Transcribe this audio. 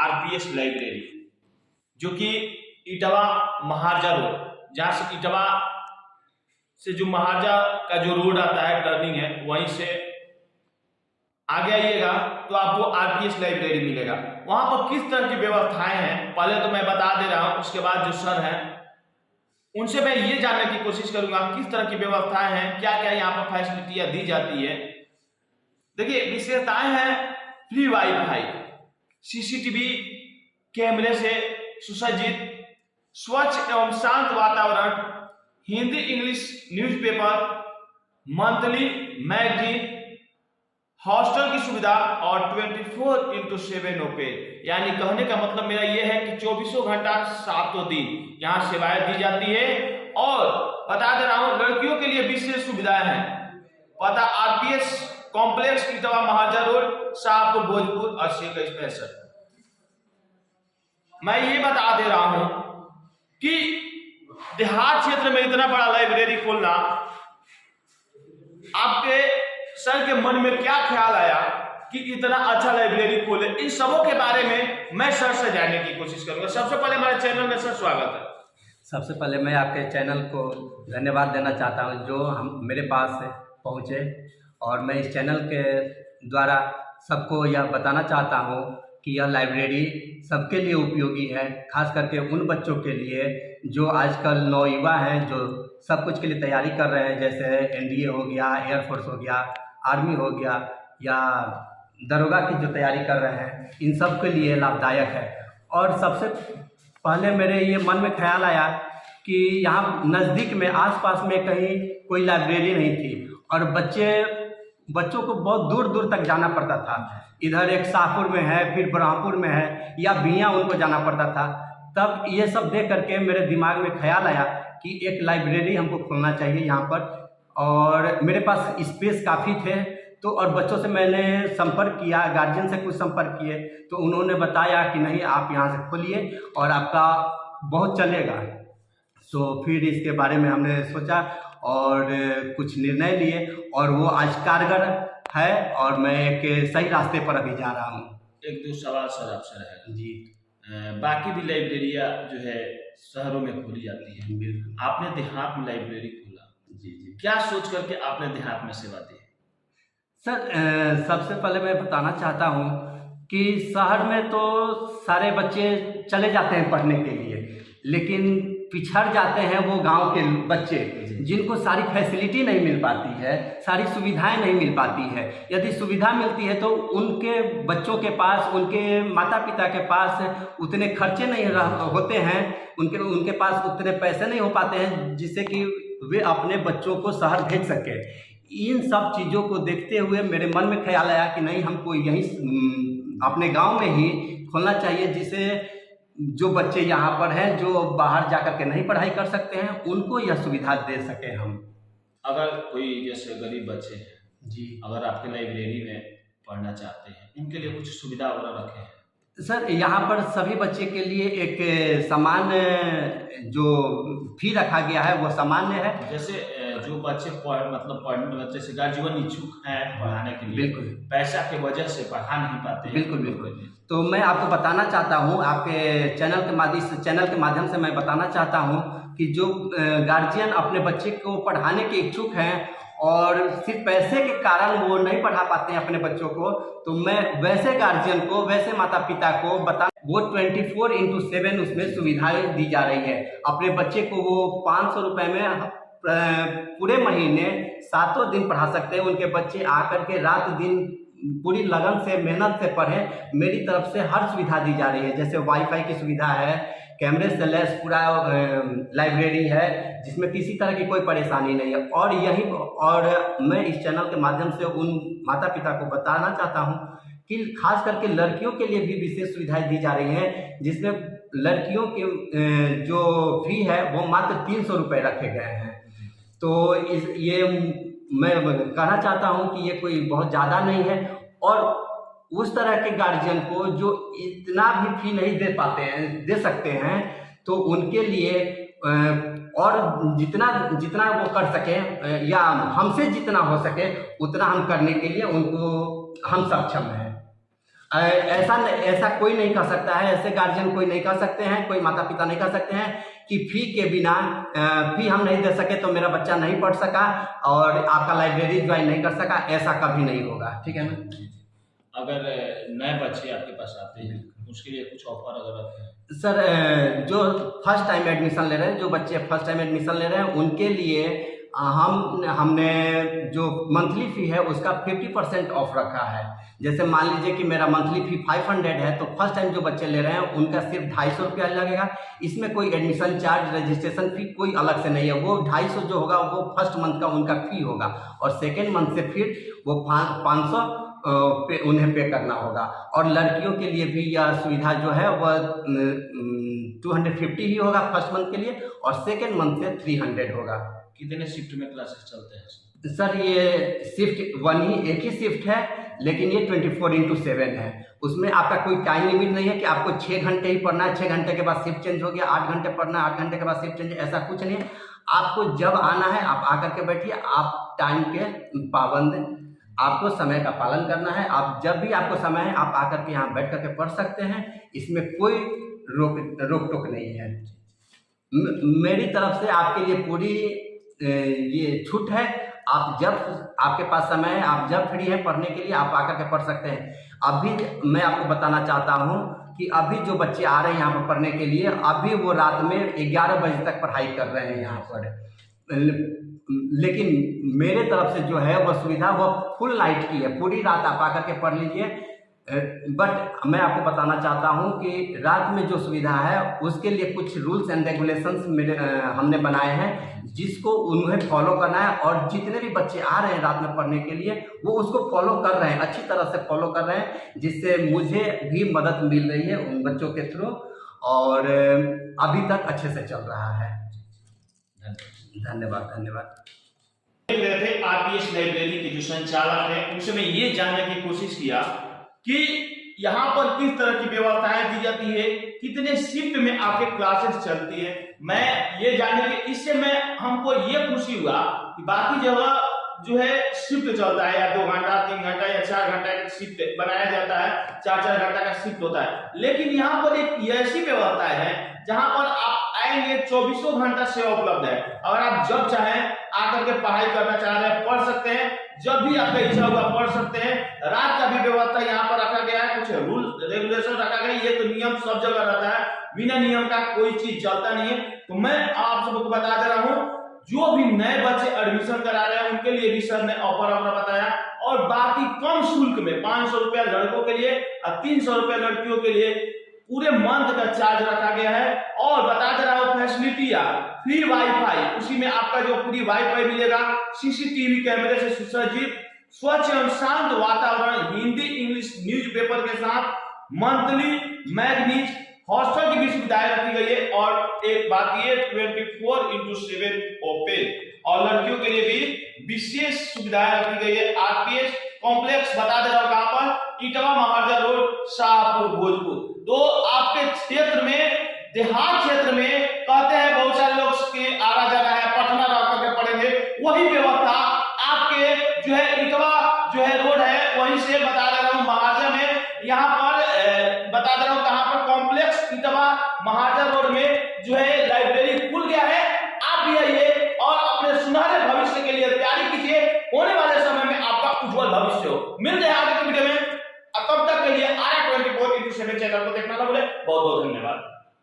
RPS library, जो कि इटवा महाराजा road, जहाँ से इटवा से जो महाराजा का जो रोड आता है टर्निंग है, वहीं से आगे आइएगा तो आपको आरपीएस लाइब्रेरी मिलेगा। वहां पर किस तरह की व्यवस्थाएं हैं पहले तो मैं बता दे रहा हूं, उसके बाद जो सर हैं उनसे मैं ये जानने की कोशिश करूंगा किस तरह की व्यवस्थाएं हैं, क्या क्या यहाँ पर फैसिलिटियां दी जाती है। देखिए, विशेषताएं हैं फ्री वाईफाई, सीसीटीवी कैमरे से सुसज्जित, स्वच्छ एवं शांत वातावरण, Hindi English newspaper, monthly magazine, hostel की सुविधा और 24x7 ओपन। यानी कहने का मतलब मेरा यह है कि 24 घंटा 7 दिन यहाँ सेवाएं दी जाती है। और बता दे रहा हूं, लड़कियों के लिए विशेष सुविधाएं हैं। पता आरपीएस कॉम्प्लेक्स, इटवा महाराजा रोड, शाहपुर, भोजपुर 8061। मैं ये बता दे रहा हूं कि देहात क्षेत्र में इतना बड़ा लाइब्रेरी खोलना, आपके सर के मन में क्या ख्याल आया कि इतना अच्छा लाइब्रेरी खोले? इन सबों के बारे में मैं सर से जानने की कोशिश करूंगा। सबसे पहले हमारे चैनल में सर स्वागत है। सबसे पहले मैं आपके चैनल को धन्यवाद देना चाहता हूं जो हम मेरे पास पहुंचे, और मैं इस चैनल के द्वारा सबको यह बताना चाहता हूं कि यह लाइब्रेरी सबके लिए उपयोगी है, खास करके उन बच्चों के लिए जो आजकल नौयुवा हैं, जो सब कुछ के लिए तैयारी कर रहे हैं, जैसे एनडीए हो गया, एयरफोर्स हो गया, आर्मी हो गया, या दरोगा की जो तैयारी कर रहे हैं, इन सब के लिए लाभदायक है। और सबसे पहले मेरे ये मन में ख्याल आया कि यहाँ नज़दीक में आसपास में कहीं कोई लाइब्रेरी नहीं थी, और बच्चों को बहुत दूर दूर तक जाना पड़ता था। इधर एक शाहपुर में है, फिर ब्रह्मपुर में है, या बिया उनको जाना पड़ता था। तब ये सब देख करके मेरे दिमाग में ख्याल आया कि एक लाइब्रेरी हमको खोलना चाहिए यहाँ पर। और मेरे पास स्पेस काफ़ी थे, तो और बच्चों से मैंने संपर्क किया, गार्जियन से कुछ संपर्क किए, तो उन्होंने बताया कि नहीं, आप यहाँ से खोलिए और आपका बहुत चलेगा। तो फिर इसके बारे में हमने सोचा और कुछ निर्णय लिए, और वो आज कारगर है, और मैं एक सही रास्ते पर अभी जा रहा हूँ। एक दो सवाल सर आपसे रहेगा जी। बाकी भी लाइब्रेरियाँ जो है शहरों में खोली जाती है, बिल्कुल। आपने देहात में लाइब्रेरी खोला, जी जी। क्या सोच करके आपने देहात में सेवा दी? सर, सबसे पहले मैं बताना चाहता हूँ कि शहर में तो सारे बच्चे चले जाते हैं पढ़ने के लिए, लेकिन पिछड़ जाते हैं वो गांव के बच्चे, जिनको सारी फैसिलिटी नहीं मिल पाती है, सारी सुविधाएं नहीं मिल पाती है। यदि सुविधा मिलती है तो उनके बच्चों के पास, उनके माता पिता के पास उतने खर्चे नहीं होते हैं, उनके पास उतने पैसे नहीं हो पाते हैं जिससे कि वे अपने बच्चों को शहर भेज सके। इन सब चीज़ों को देखते हुए मेरे मन में ख्याल आया कि नहीं, हमको यहीं अपने गांव में ही खोलना चाहिए, जिससे जो बच्चे यहाँ पर हैं, जो बाहर जाकर के नहीं पढ़ाई कर सकते हैं, उनको यह सुविधा दे सके हम। अगर कोई जैसे गरीब बच्चे हैं जी, अगर आपके लाइब्रेरी में पढ़ना चाहते हैं, उनके लिए कुछ सुविधा वगैरह रखे हैं? सर, यहाँ पर सभी बच्चे के लिए एक सामान्य जो फी रखा गया है वो सामान्य है। जैसे जो बच्चे पढ़ने जैसे गार्जियन इच्छुक हैं पढ़ाने के लिए, बिल्कुल, पैसा की वजह से पढ़ा नहीं पाते हैं, बिल्कुल बिल्कुल। तो मैं आपको बताना चाहता हूँ, आपके चैनल के माध्यम से मैं बताना चाहता हूँ कि जो गार्जियन अपने बच्चे को पढ़ाने के इच्छुक हैं और सिर्फ पैसे के कारण वो नहीं पढ़ा पाते हैं अपने बच्चों को, तो मैं वैसे गार्जियन को, वैसे माता पिता को वो 24x7 उसमें सुविधाएं दी जा रही है। अपने बच्चे को वो 500 रुपये में पूरे महीने 7 दिन पढ़ा सकते हैं। उनके बच्चे आकर के रात दिन पूरी लगन से, मेहनत से पढ़ें। मेरी तरफ से हर सुविधा दी जा रही है, जैसे वाईफाई की सुविधा है, कैमरे से लैस पूरा लाइब्रेरी है, जिसमें किसी तरह की कोई परेशानी नहीं है। और मैं इस चैनल के माध्यम से उन माता पिता को बताना चाहता हूँ कि खास करके लड़कियों के लिए भी विशेष सुविधाएं दी जा रही हैं, जिसमें लड़कियों के जो फी है वो मात्र 300 रुपये रखे गए हैं। तो ये मैं कहना चाहता हूँ कि ये कोई बहुत ज़्यादा नहीं है, और उस तरह के गार्जियन को जो इतना भी फी नहीं दे सकते हैं, तो उनके लिए और जितना वो कर सके, या हमसे जितना हो सके उतना हम करने के लिए उनको हम सक्षम हैं। ऐसा कोई नहीं कर सकता है, ऐसे गार्जियन कोई नहीं कर सकते हैं, कोई माता पिता नहीं कर सकते हैं कि फी के बिना फी हम नहीं दे सके तो मेरा बच्चा नहीं पढ़ सका और आपका लाइब्रेरी ज्वाइन नहीं कर सका, ऐसा कभी नहीं होगा। ठीक है ना। अगर नए बच्चे आपके पास आते हैं उसके लिए कुछ ऑफर अगर रखते हैं? सर जो फर्स्ट टाइम एडमिशन ले रहे हैं, जो बच्चे फर्स्ट टाइम एडमिशन ले रहे हैं उनके लिए हमने जो मंथली फ़ी है उसका 50% ऑफ रखा है। जैसे मान लीजिए कि मेरा मंथली फ़ी 500 है, तो फर्स्ट टाइम जो बच्चे ले रहे हैं उनका सिर्फ 250 रुपया लगेगा। इसमें कोई एडमिशन चार्ज, रजिस्ट्रेशन फ़ी कोई अलग से नहीं है। वो 250 जो होगा वो फर्स्ट मंथ का उनका फ़ी होगा और सेकेंड मंथ से फिर वो 500 उन्हें पे करना होगा। और लड़कियों के लिए भी यह सुविधा जो है वह 250 ही होगा फर्स्ट मंथ के लिए और सेकेंड मंथ से 300 होगा। कितने शिफ्ट में क्लासेस चलते हैं? सर ये शिफ्ट एक ही शिफ्ट है, लेकिन ये 24/7 है। उसमें आपका कोई टाइम लिमिट नहीं है कि आपको 6 घंटे ही पढ़ना है, 6 घंटे के बाद शिफ्ट चेंज हो गया, 8 घंटे पढ़ना है, 8 घंटे के बाद शिफ्ट चेंज, ऐसा कुछ नहीं है। आपको जब आना है आप आकर के बैठिए, आप टाइम के पाबंद, आपको समय का पालन करना है। आप जब भी आपको समय है आप आकर के यहाँ बैठ करके पढ़ सकते हैं, इसमें कोई रोक टोक नहीं है। मेरी तरफ से आपके लिए पूरी ये छूट है। आप जब आपके पास समय है, आप जब फ्री हैं पढ़ने के लिए आप आकर के पढ़ सकते हैं। अभी मैं आपको बताना चाहता हूँ कि अभी जो बच्चे आ रहे हैं यहाँ पर पढ़ने के लिए, अभी वो रात में 11 बजे तक पढ़ाई कर रहे हैं यहाँ पर। लेकिन मेरे तरफ से जो है वह सुविधा वह फुल नाइट की है, पूरी रात आप आकर के पढ़ लीजिए। बट मैं आपको बताना चाहता हूं कि रात में जो सुविधा है उसके लिए कुछ रूल्स एंड रेगुलेशंस हमने बनाए हैं जिसको उन्हें फॉलो करना है। और जितने भी बच्चे आ रहे हैं रात में पढ़ने के लिए वो उसको फॉलो कर रहे हैं, अच्छी तरह से फॉलो कर रहे हैं, जिससे मुझे भी मदद मिल रही है उन बच्चों के थ्रू और अभी तक अच्छे से चल रहा है। धन्यवाद। देख रहे थे आरपीएस लाइब्रेरी के जो संचालक हैं उनसे मैं ये जानने की कोशिश किया कि यहाँ पर किस तरह की व्यवस्थाएं दी जाती है, कितने शिफ्ट में आपके क्लासेस चलती है। मैं ये जानने के इससे मैं हमको ये खुशी हुआ कि बाकी जगह जो है शिफ्ट चलता है, या 2 घंटा 3 घंटा या 4 घंटा का शिफ्ट बनाया जाता है, 4-4 घंटा का शिफ्ट होता है। लेकिन यहाँ पर एक ऐसी व्यवस्था है जहाँ पर आप आएंगे 24 घंटा सेवा उपलब्ध है। अगर आप जब चाहें आकर के पढ़ाई करना चाह रहे हैं पढ़ सकते हैं, जब भी आपका इच्छा होगा पढ़ सकते हैं। रात का भी व्यवस्था यहाँ पर रखा गया है, कुछ रूल रेगुलेशन रखा गया है। ये तो नियम सब जगह रहता है, बिना नियम का कोई चीज चलता नहीं है। तो मैं आप सबको बता दे रहा हूँ, जो भी नए बच्चे एडमिशन करा रहे हैं उनके लिए भी सर ने ऑफर अपना बताया। और बाकी कम शुल्क में 500 रुपया लड़कों के लिए और 300 रुपया लड़कियों के लिए पूरे मंथ का चार्ज रखा गया है। और बता दे रहा हूँ फैसिलिटी या फ्री वाईफाई, उसी में आपका जो पूरी वाईफाई मिलेगा, सीसीटीवी कैमरे से सुसज्जित, स्वच्छ एवं शांत वातावरण, हिंदी इंग्लिश न्यूज़पेपर के साथ मंथली मैगनीज हॉस्टल की भी सुविधाएं रखी गई है। और एक बात ये 24/7 ओपन, और लड़कियों के लिए भी विशेष सुविधाएं रखी गई है। आरपीएस कॉम्प्लेक्स बता दे रहा हूँ कहां पर, इटवा महाराजा रोड, शाहपुर, भोजपुर। तो आपके क्षेत्र में, देहात क्षेत्र में कहते हैं बहुत सारे लोग की आरा जाना है, पटना रह करके पढ़ेंगे, वही व्यवस्था आपके जो है इटवा जो है रोड है वहीं से बता दे रहा हूँ महाराजा में। यहाँ पर बता दे रहा हूँ कहां पर, कॉम्प्लेक्स इटवा महाराजा रोड में जो है लाइब्रेरी खुल गया है।